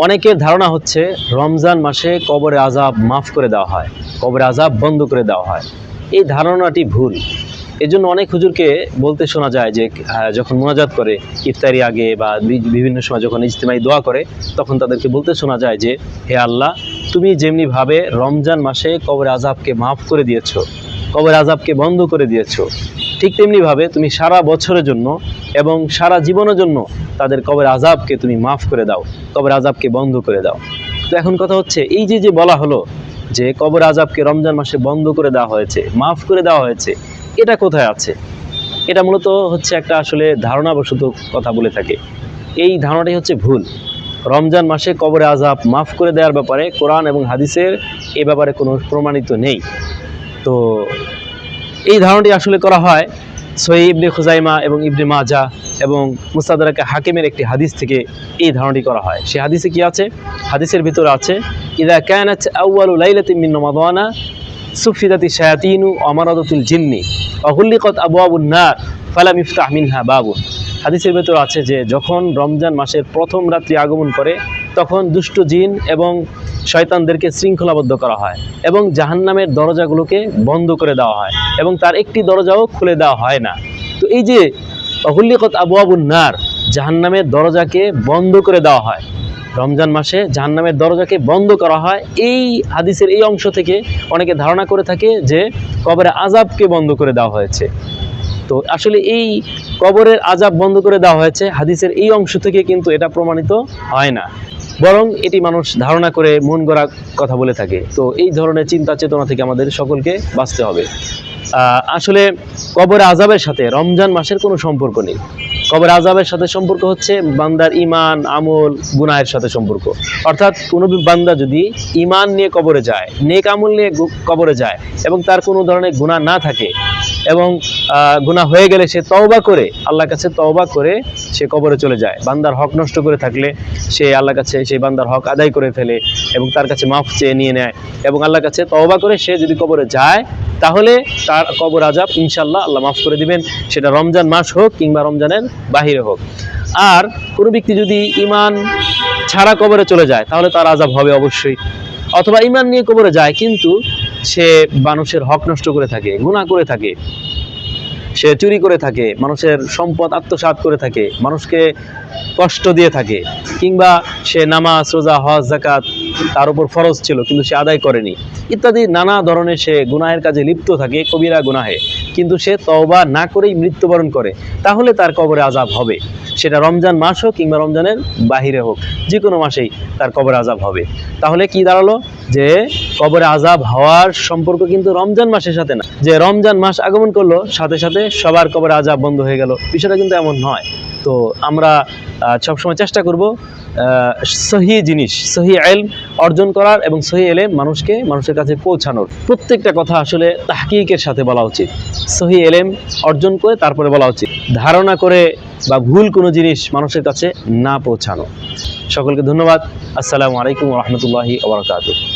অনেকের ধারণা হচ্ছে রমজান মাসে কবরে আযাব মাফ করে দেওয়া হয়, কবরে আযাব বন্ধ করে দেওয়া হয়। এই ধারণাটি ভুল। এজন্য অনেক হুজুরকে বলতে শোনা যায় যে যখন মুনাজাত করে ইফতারি আগে বা বিভিন্ন সময় যখন ইজতিমাই দোয়া করে, তখন তাদেরকে বলতে শোনা যায় যে, হে আল্লাহ, তুমি যেমনিভাবে রমজান মাসে কবরে আযাবকে মাফ করে দিয়েছো, কবরে আযাবকে বন্ধ করে দিয়েছো, ঠিক তেমনিভাবে তুমি সারা বছরের জন্য এবং সারা জীবনের জন্য তাদের কবর আযাবকে তুমি মাফ করে দাও, কবর আযাবকে বন্ধ করে দাও। তো এখন কথা হচ্ছে, এই যে বলা হলো যে কবর আযাবকে রমজান মাসে বন্ধ করে দেওয়া হয়েছে, মাফ করে দেওয়া হয়েছে, এটা কোথায় আছে? এটা মূলত হচ্ছে একটা আসলে ধারণাবশত কথা বলে থাকে। এই ধারণাটাই হচ্ছে ভুল। রমজান মাসে কবরে আযাব মাফ করে দেওয়ার ব্যাপারে কোরআন এবং হাদিসের এ ব্যাপারে কোনো প্রমাণিত নেই। তো এই ধারণাটি আসলে করা হয় সহিহ ইবনে খুজাইমা এবং ইবনে মাজাহ এবং মুস্তাদরাকে হাকিমের একটি হাদিস থেকে এই ধারণাটি করা হয়। সেই হাদিসে কি আছে? হাদিসের ভিতরে আছে, ইযা কানাত আউয়ালু লাইলাতিন মিন রমাদানা সুফিদাতি শায়াতিনু ওয়া মারাদাতুল জিন্নি ওয়া গুল্লিকাত আবওয়াবুন নার ফালাম ইফতাহ মিনহা বাবুন। হাদিসের ভিতরে আছে যে যখন রমজান মাসের প্রথম রাত্রি আগমন করে, তখন দুষ্ট জিন এবং শয়তানদেরকে শৃঙ্খলাবদ্ধ করা হয় এবং জাহান্নামের দরজাগুলোকে বন্ধ করে দেওয়া হয় এবং তার একটি দরজাও খুলে দেওয়া হয় না। তো এই যে গুল্লিকাত আবওয়াবুন নার, জাহান্নামের দরজাকে বন্ধ করে দেওয়া হয়, রমজান মাসে জাহান্নামের দরজাকে বন্ধ করা হয়। এই হাদিসের এই অংশ থেকে অনেকে ধারণা করে থাকে যে কবরে আযাবকে বন্ধ করে দেওয়া হয়েছে। তো আসলে এই কবরের আযাব বন্ধ করে দেওয়া হয়েছে হাদিসের এই অংশ থেকে কিন্তু এটা প্রমাণিত হয় না, বরং এটি মানুষ ধারণা করে মন গড়া কথা বলে থাকে। তো এই ধরনের চিন্তা চেতনা থেকে আমাদের সকলকে বাঁচতে হবে। আসলে কবরে আযাবের সাথে রমজান মাসের কোনো সম্পর্ক নেই। কবরে আযাবের সাথে সম্পর্ক হচ্ছে বান্দার ঈমান, আমল, গুনাহের সাথে সম্পর্ক। অর্থাৎ কোনো বান্দা যদি ঈমান নিয়ে কবরে যায়, নেক আমল নিয়ে কবরে যায় এবং তার কোনো ধরনের গুনাহ না থাকে এবং গুনাহ হয়ে গেলে সে তওবা করে, আল্লাহর কাছে তওবা করে সে কবরে চলে যায়। বান্দার হক নষ্ট করে থাকলে সে আল্লাহর কাছে সেই বান্দার হক আদায় করে ফেলে এবং তার কাছে মাফ চেয়ে নিয়ে নেয় এবং আল্লাহর কাছে তওবা করে সে যদি কবরে যায়, তাহলে তার কবর আযাব ইনশাআল্লাহ আল্লাহ মাফ করে দিবেন, সেটা রমজান মাস হোক কিংবা রমজানের বাহিরে হোক। আর কোনো ব্যক্তি যদি ঈমান ছাড়া কবরে চলে যায়, তাহলে তার আযাব হবে অবশ্যই। অথবা ঈমান নিয়ে কবরে যায় কিন্তু সে মানুষের হক নষ্ট করে থাকে, গুনাহ করে থাকে, সে চুরি করে থাকে, মানুষের সম্পদ আত্মসাৎ করে থাকে, মানুষকে কষ্ট দিয়ে থাকে, কিংবা সে নামাজ, রোজা, হজ, যাকাত তার উপর ফরজ ছিল কিন্তু সে আদায় করেনি, ইত্যাদি নানা ধরনের সে গুনাহের কাজে লিপ্ত থাকে, কবিরা গুনাহে, কিন্তু সে তওবা না করেই মৃত্যুবরণ করে, তাহলে তার কবরে আযাব হবে। সেটা রমজান মাস হোক কিংবা রমজানের বাহিরে হোক, যে কোনো মাসেই তার কবরে আযাব হবে। তাহলে কি দাঁড়ালো? যে কবরে আযাব হওয়ার সম্পর্ক কিন্তু রমজান মাসের সাথে না, যে রমজান মাস আগমন করলো সাথে সাথে সবার কবরে আযাব বন্ধ হয়ে গেল, বিষয়টা কিন্তু এমন নয়। তো আমরা সবসময় চেষ্টা করব সহি জিনিস, সহি ইলম অর্জন করার এবং সহি ইলম মানুষের কাছে পৌঁছানোর। প্রত্যেকটা কথা আসলে তাহকিকের সাথে বলা উচিত, সহি ইলম অর্জন করে তারপরে বলা উচিত, ধারণা করে বা ভুল কোনো জিনিস মানুষের কাছে না পৌঁছানো। সকলকে ধন্যবাদ। আসসালামু আলাইকুম ওয়া রাহমাতুল্লাহি ওয়া বারাকাতুহু।